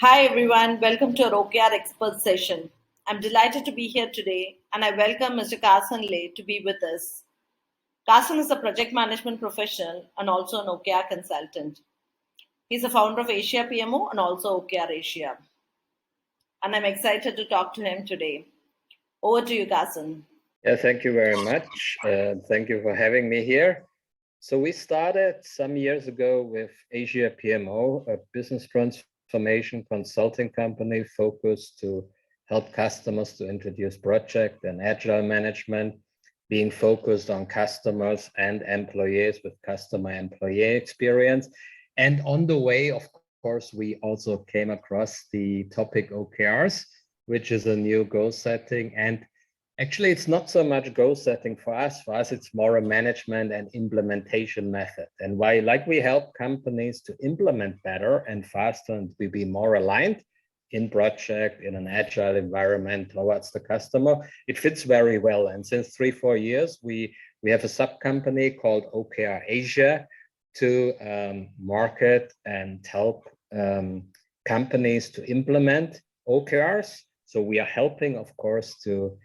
Hi everyone, welcome to our OKR Expert session. I'm delighted to be here today and I welcome Mr. Carson Lay to be with us. Carson is a project management professional and also an OKR consultant. He's the founder of Asia PMO and also OKR Asia. And I'm excited to talk to him today. Over to you, Carson. Yeah, thank you very much. Thank you for having me here. So we started some years ago with Asia PMO, a business transformation consulting company focused to help customers to introduce project and agile management, being focused on customers and employees with customer-employee experience. And on the way, of course, we also came across the topic OKRs, which is a new goal setting. And actually, it's not so much goal setting for us. For us, it's more a management and implementation method. And why, like we help companies to implement better and faster and to be more aligned in project, in an agile environment towards the customer, it fits very well. And since 3-4 years, we have a sub company called OKR Asia to market and help companies to implement OKRs. So we are helping, of course, to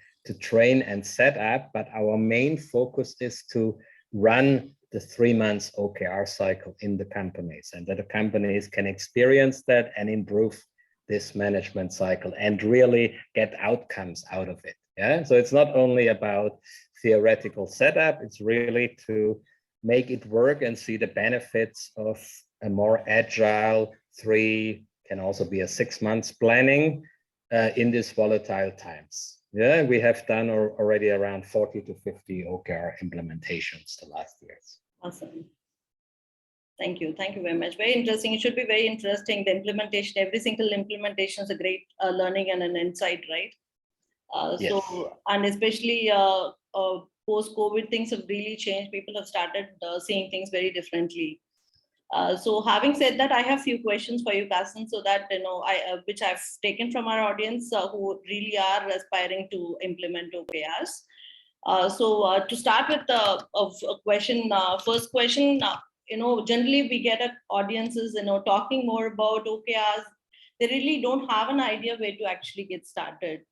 train and set up, but our main focus is to run the 3 months OKR cycle in the companies, and that the companies can experience that and improve this management cycle and really get outcomes out of it. Yeah, so it's not only about theoretical setup, it's really to make it work and see the benefits of a more agile 3, can also be a 6 months planning in these volatile times. Yeah, we have done already around 40 to 50 OKR implementations the last years. Awesome. Thank you. Thank you very much. Very interesting. It should be very interesting. The implementation, every single implementation is a great learning and an insight, right? Yes. So, and especially post-COVID, things have really changed. People have started seeing things very differently. So having said that, I have a few questions for you, Carson, so that, which I've taken from our audience who really are aspiring to implement OKRs. So to start with a question, first question, generally we get audiences, talking more about OKRs. They really don't have an idea where to actually get started.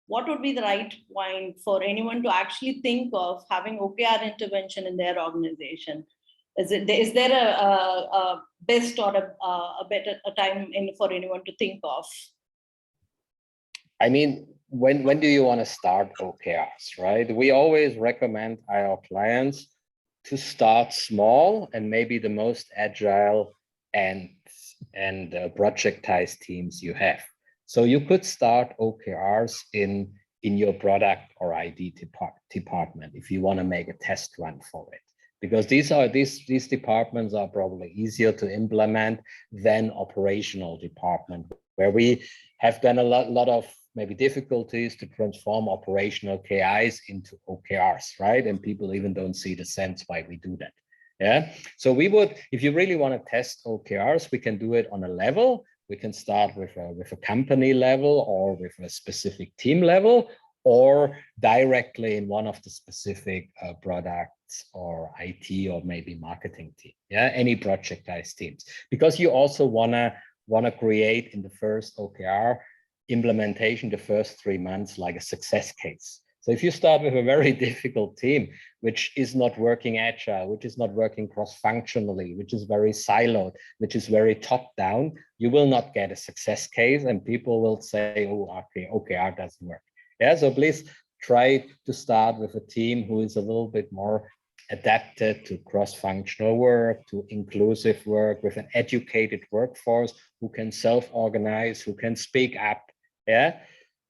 What would be the right point for anyone to actually think of having OKR intervention in their organization? Is there a best or a better time for anyone to think of? I mean, when do you want to start OKRs, right? We always recommend our clients to start small and maybe the most agile and projectized teams you have. So you could start OKRs in your product or ID department if you want to make a test run for it. Because these departments are probably easier to implement than operational department, where we have done a lot of maybe difficulties to transform operational KIs into OKRs, right? And people even don't see the sense why we do that. Yeah. So we would, if you really want to test OKRs, we can do it on a level. We can start with a company level or with a specific team level, or directly in one of the specific products or IT or maybe marketing team. Yeah, any projectized teams, because you also wanna create in the first OKR implementation the first 3 months like a success case. So if you start with a very difficult team, which is not working agile, which is not working cross-functionally, which is very siloed, which is very top-down, you will not get a success case, and people will say, oh, okay, OKR doesn't work. Yeah, so please try to start with a team who is a little bit more adapted to cross-functional work, to inclusive work, with an educated workforce who can self-organize, who can speak up. Yeah,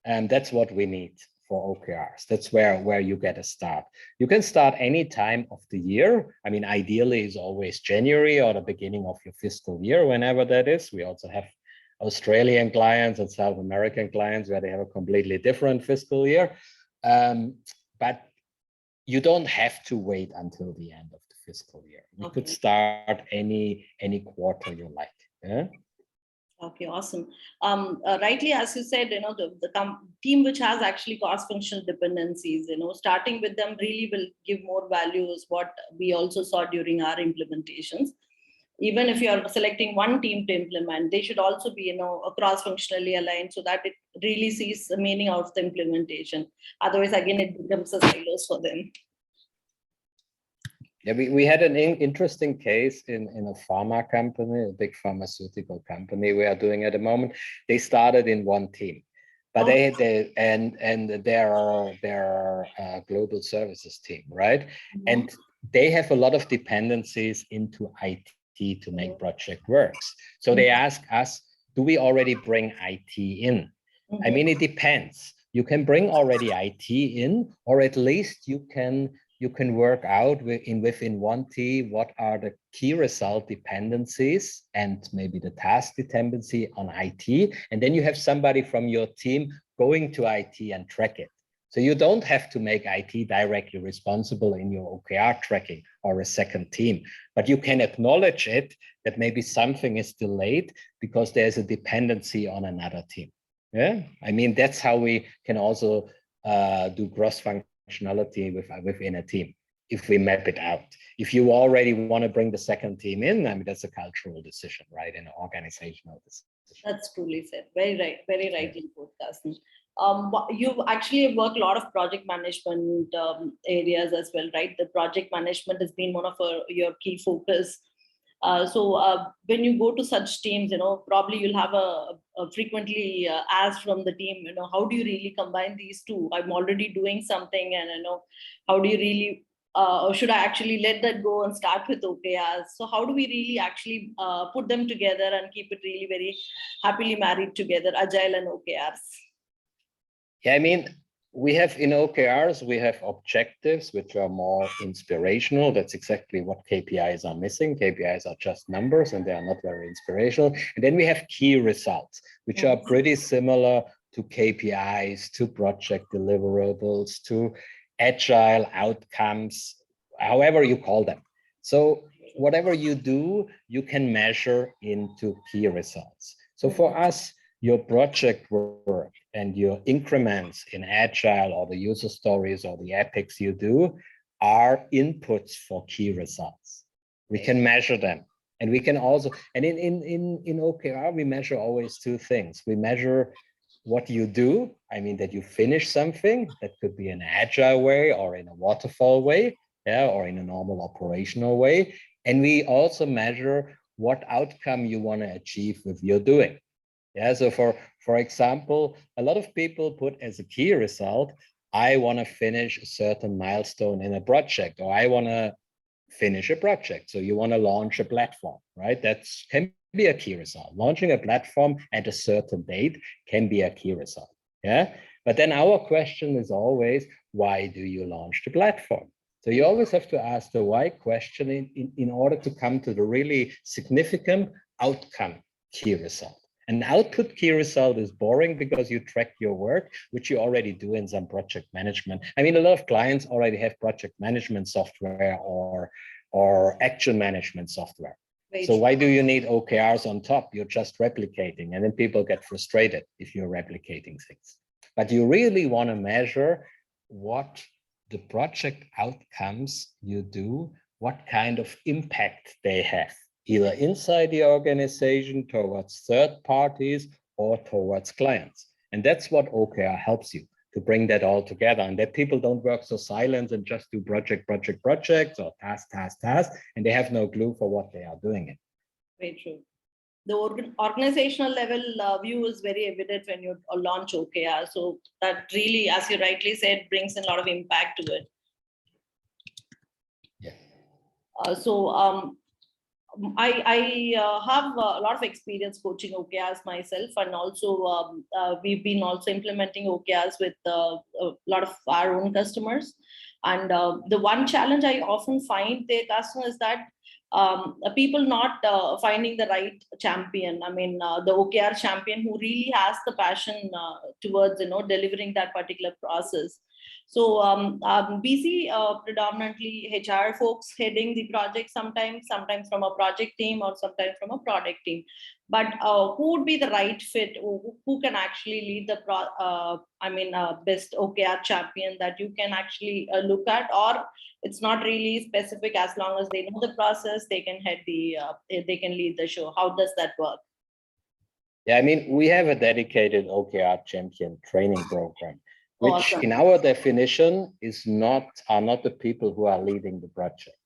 and that's what we need for OKRs. That's where you get a start. You can start any time of the year. I mean, ideally is always January or the beginning of your fiscal year, whenever that is. We also have Australian clients and South American clients where they have a completely different fiscal year. But you don't have to wait until the end of the fiscal year. You could start any quarter you like. Yeah. Okay, awesome. Rightly, as you said, the team which has actually cross-functional dependencies, starting with them really will give more value, is what we also saw during our implementations. Even if you're selecting one team to implement, they should also be, cross-functionally aligned so that it really sees the meaning of the implementation. Otherwise, again, it becomes a silos for them. Yeah, we had an interesting case in a pharma company, a big pharmaceutical company we are doing at the moment. They started in one team, but they're a global services team, right? And they have a lot of dependencies into IT to make project works. So they ask us, do we already bring IT in? I mean, it depends. You can bring already IT in, or at least you can work out within one team what are the key result dependencies and maybe the task dependency on IT. And then you have somebody from your team going to IT and track it. So you don't have to make IT directly responsible in your OKR tracking or a second team, but you can acknowledge it that maybe something is delayed because there's a dependency on another team. Yeah, I mean, that's how we can also do cross-functionality within a team if we map it out. If you already want to bring the second team in, I mean, that's a cultural decision, right? An organizational decision. That's truly said. Very right. Very rightly put, Kasan. You've actually worked a lot of project management areas as well, right? The project management has been one of your key focus. So when you go to such teams, probably you'll have a frequently asked from the team, how do you really combine these two? I'm already doing something, and how do you really, or should I actually let that go and start with OKRs? So how do we really actually put them together and keep it really very happily married together, Agile and OKRs? Yeah, I mean, we have in OKRs, we have objectives which are more inspirational. That's exactly what KPIs are missing. KPIs are just numbers and they are not very inspirational. And then we have key results, which are pretty similar to KPIs, to project deliverables, to agile outcomes, however you call them. So whatever you do, you can measure into key results. So for us, your project work and your increments in agile or the user stories or the epics you do are inputs for key results. We can measure them. And we can also, and in OKR, we measure always two things. We measure what you do. I mean, that you finish something that could be in an agile way or in a waterfall way, yeah, or in a normal operational way. And we also measure what outcome you want to achieve with your doing. Yeah, so for example, a lot of people put as a key result, I want to finish a certain milestone in a project, or I want to finish a project. So you want to launch a platform, right? That can be a key result. Launching a platform at a certain date can be a key result. Yeah. But then our question is always, why do you launch the platform? So you always have to ask the why question in order to come to the really significant outcome key result. An output key result is boring because you track your work, which you already do in some project management. I mean, a lot of clients already have project management software or action management software. So why do you need OKRs on top? You're just replicating, and then people get frustrated if you're replicating things. But you really want to measure what the project outcomes you do, what kind of impact they have, either inside the organization towards third parties or towards clients. And that's what OKR helps you to bring that all together, and that people don't work so silent and just do projects or task, and they have no clue for what they are doing it. Very true. The organizational level view is very evident when you launch OKR. So that really, as you rightly said, brings a lot of impact to it. Yeah. I have a lot of experience coaching OKRs myself, and also we've been also implementing OKRs with a lot of our own customers. And the one challenge I often find their customers is that people not finding the right champion. I mean, the OKR champion who really has the passion towards delivering that particular process. So we see predominantly HR folks heading the project sometimes from a project team or sometimes from a product team. But who would be the right fit, or who can actually lead the best OKR champion that you can actually look at? Or it's not really specific, as long as they know the process, they can they can lead the show. How does that work? Yeah, I mean, we have a dedicated OKR champion training program, which Awesome. in our definition are not the people who are leading the project.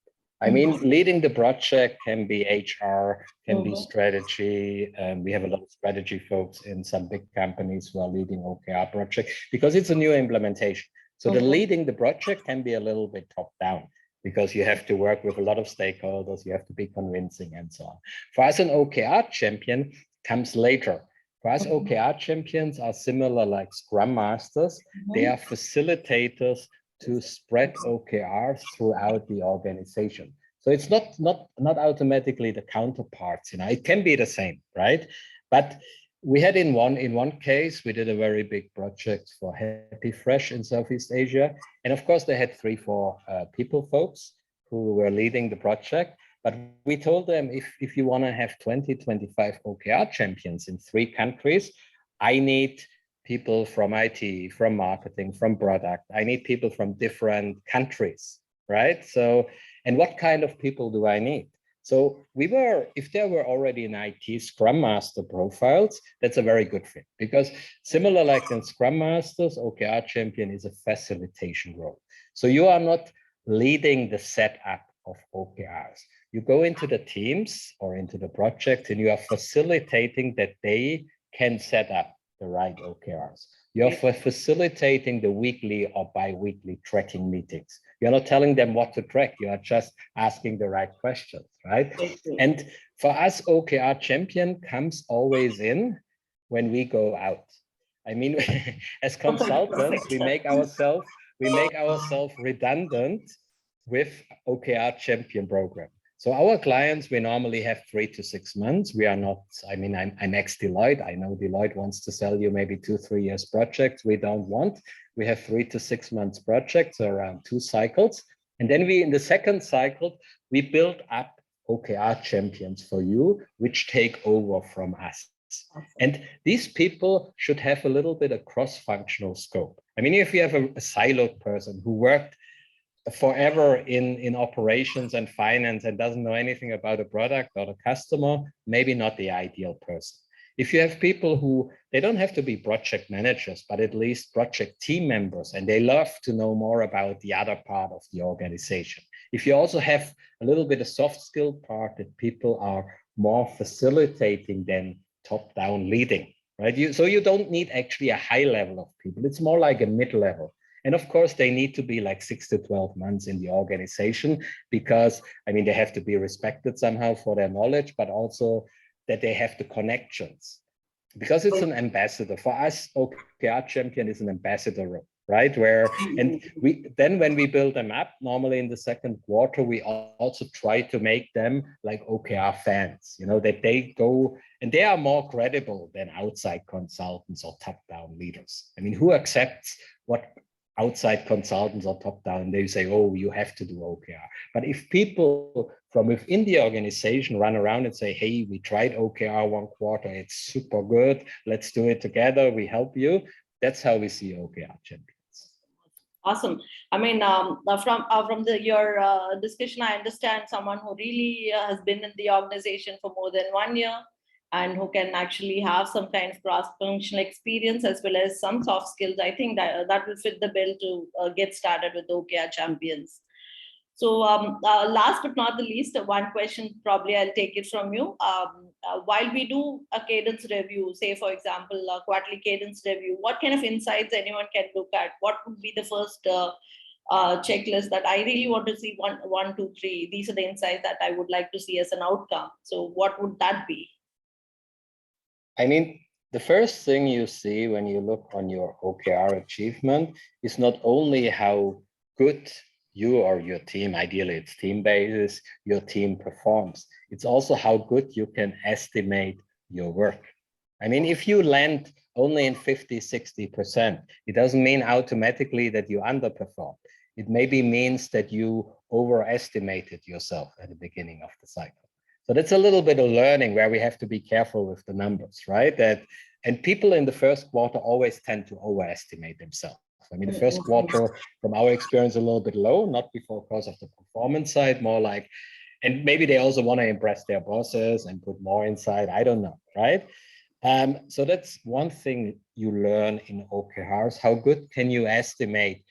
I mean, leading the project can be HR, can be strategy. We have a lot of strategy folks in some big companies who are leading OKR projects because it's a new implementation. So the leading the project can be a little bit top down because you have to work with a lot of stakeholders, you have to be convincing and so on. For us, an OKR champion comes later. For us, OKR champions are similar like Scrum Masters. They are facilitators to spread OKRs throughout the organization. So it's not automatically the counterparts, it can be the same, right? But we had in one case, we did a very big project for Happy Fresh in Southeast Asia. And of course, they had 3-4 people folks who were leading the project. But we told them, if you want to have 20-25 OKR champions in 3 countries, I need people from IT, from marketing, from product. I need people from different countries, right? So, and what kind of people do I need? So if there were already in IT Scrum Master profiles, that's a very good fit, because similar like in Scrum Masters, OKR champion is a facilitation role. So you are not leading the setup of OKRs. You go into the teams or into the project and you are facilitating that they can set up the right OKRs. You're facilitating the weekly or bi-weekly tracking meetings. You're not telling them what to track. You are just asking the right questions, right? And for us, OKR champion comes always in when we go out. I mean, as consultants, we make ourselves redundant with OKR champion program. So our clients, we normally have 3 to 6 months. We are not, I'm ex-Deloitte. I know Deloitte wants to sell you maybe 2-3 years projects. We don't want. We have 3 to 6 months projects, so around 2 cycles. And then in the second cycle, we build up OKR champions for you, which take over from us. And these people should have a little bit of cross-functional scope. I mean, if you have a siloed person who worked forever in operations and finance and doesn't know anything about a product or the customer, maybe not the ideal person. If you have people who, they don't have to be project managers, but at least project team members, and they love to know more about the other part of the organization. If you also have a little bit of soft skill part that people are more facilitating than top-down leading, right? So you don't need actually a high level of people. It's more like a mid-level. And of course, they need to be like 6 to 12 months in the organization because, they have to be respected somehow for their knowledge, but also that they have the connections. Because it's an ambassador. For us, OKR champion is an ambassador role, right? When we build them up, normally in the second quarter, we also try to make them like OKR fans, that they go, and they are more credible than outside consultants or top-down leaders. Who accepts what outside consultants or top-down, they say, oh, you have to do OKR. But if people from within the organization run around and say, hey, we tried OKR 1 quarter, it's super good, let's do it together, we help you, that's how we see OKR champions. Awesome. From your discussion, I understand someone who really has been in the organization for more than 1 year, and who can actually have some kind of cross-functional experience as well as some soft skills. I think that will fit the bill to get started with OKR champions. So last but not the least, one question, probably I'll take it from you. While we do a cadence review, say, for example, a quarterly cadence review, what kind of insights anyone can look at? What would be the first checklist that I really want to see? 1, 2, 3. These are the insights that I would like to see as an outcome. So what would that be? The first thing you see when you look on your OKR achievement is not only how good you or your team, ideally it's team basis, your team performs. It's also how good you can estimate your work. If you land only in 50-60%, it doesn't mean automatically that you underperform. It maybe means that you overestimated yourself at the beginning of the cycle. So that's a little bit of learning where we have to be careful with the numbers, right? And people in the first quarter always tend to overestimate themselves. I mean, the first quarter, from our experience, a little bit low, not because of the performance side, more like, and maybe they also want to impress their bosses and put more inside. I don't know, right? So that's one thing you learn in OKRs. How good can you estimate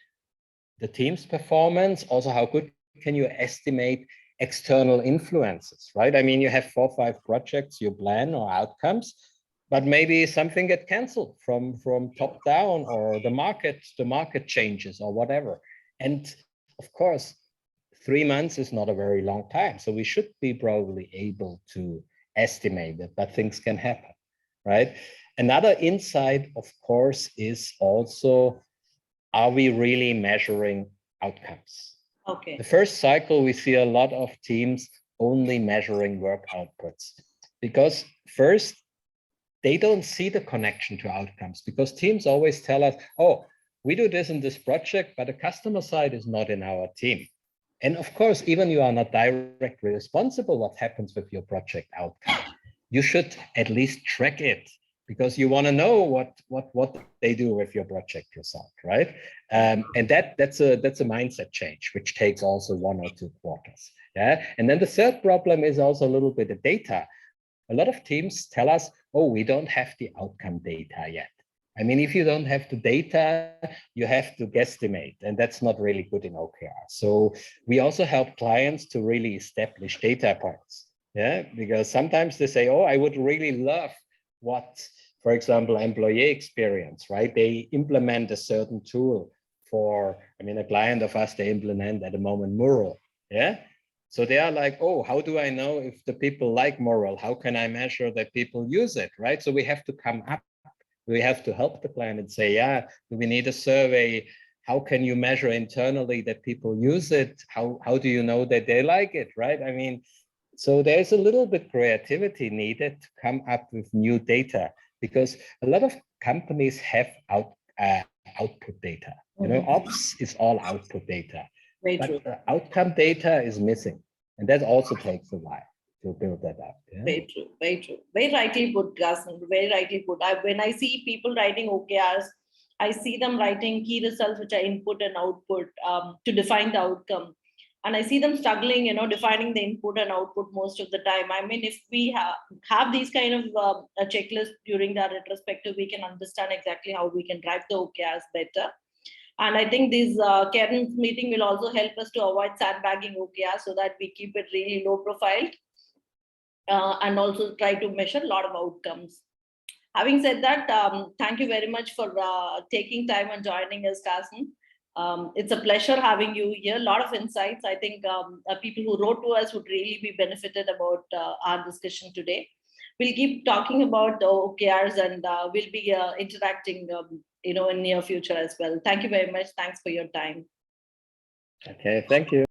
the team's performance? Also, how good can you estimate external influences, right? I mean, you have 4 or 5 projects you plan or outcomes, but maybe something get canceled from top down, or the market changes or whatever. And of course, 3 months is not a very long time. So we should be probably able to estimate it, but things can happen, right? Another insight, of course, is also, are we really measuring outcomes? Okay. The first cycle, we see a lot of teams only measuring work outputs, because first, they don't see the connection to outcomes, because teams always tell us, oh, we do this in this project, but the customer side is not in our team. And of course, even you are not directly responsible what happens with your project outcome, you should at least track it, because you want to know what they do with your project result, right? And that's a mindset change, which takes also 1 or 2 quarters. Yeah. And then the third problem is also a little bit of data. A lot of teams tell us, oh, we don't have the outcome data yet. I mean, if you don't have the data, you have to guesstimate, and that's not really good in OKR. So we also help clients to really establish data points. Yeah, because sometimes they say, oh, I would really love what, for example, employee experience, right? They implement a certain tool for, I mean, a client of us, they implement at the moment Mural. Yeah. So they are like, oh, how do I know if the people like Mural? How can I measure that people use it, right? So we have to come up. We have to help the client and say, yeah, do we need a survey? How can you measure internally that people use it? How do you know that they like it, right? I mean, so there's a little bit creativity needed to come up with new data, because a lot of companies have output data. You know, ops is all output data. But outcome data is missing, and that also takes a while to build that up. Yeah? Very true, very true. Very rightly put, Gasan, very rightly put. When I see people writing OKRs, I see them writing key results, which are input and output, to define the outcome. And I see them struggling, defining the input and output most of the time. I mean, if we have these kind of a checklist during that retrospective, we can understand exactly how we can drive the OKRs better. And I think this Karen's meeting will also help us to avoid sandbagging OKR, so that we keep it really low profile, and also try to measure a lot of outcomes. Having said that, thank you very much for taking time and joining us, Carson. It's a pleasure having you here. A lot of insights. I think people who wrote to us would really be benefited about our discussion today. We'll keep talking about OKRs, and we'll be interacting, in near future as well. Thank you very much. Thanks for your time. Okay, thank you.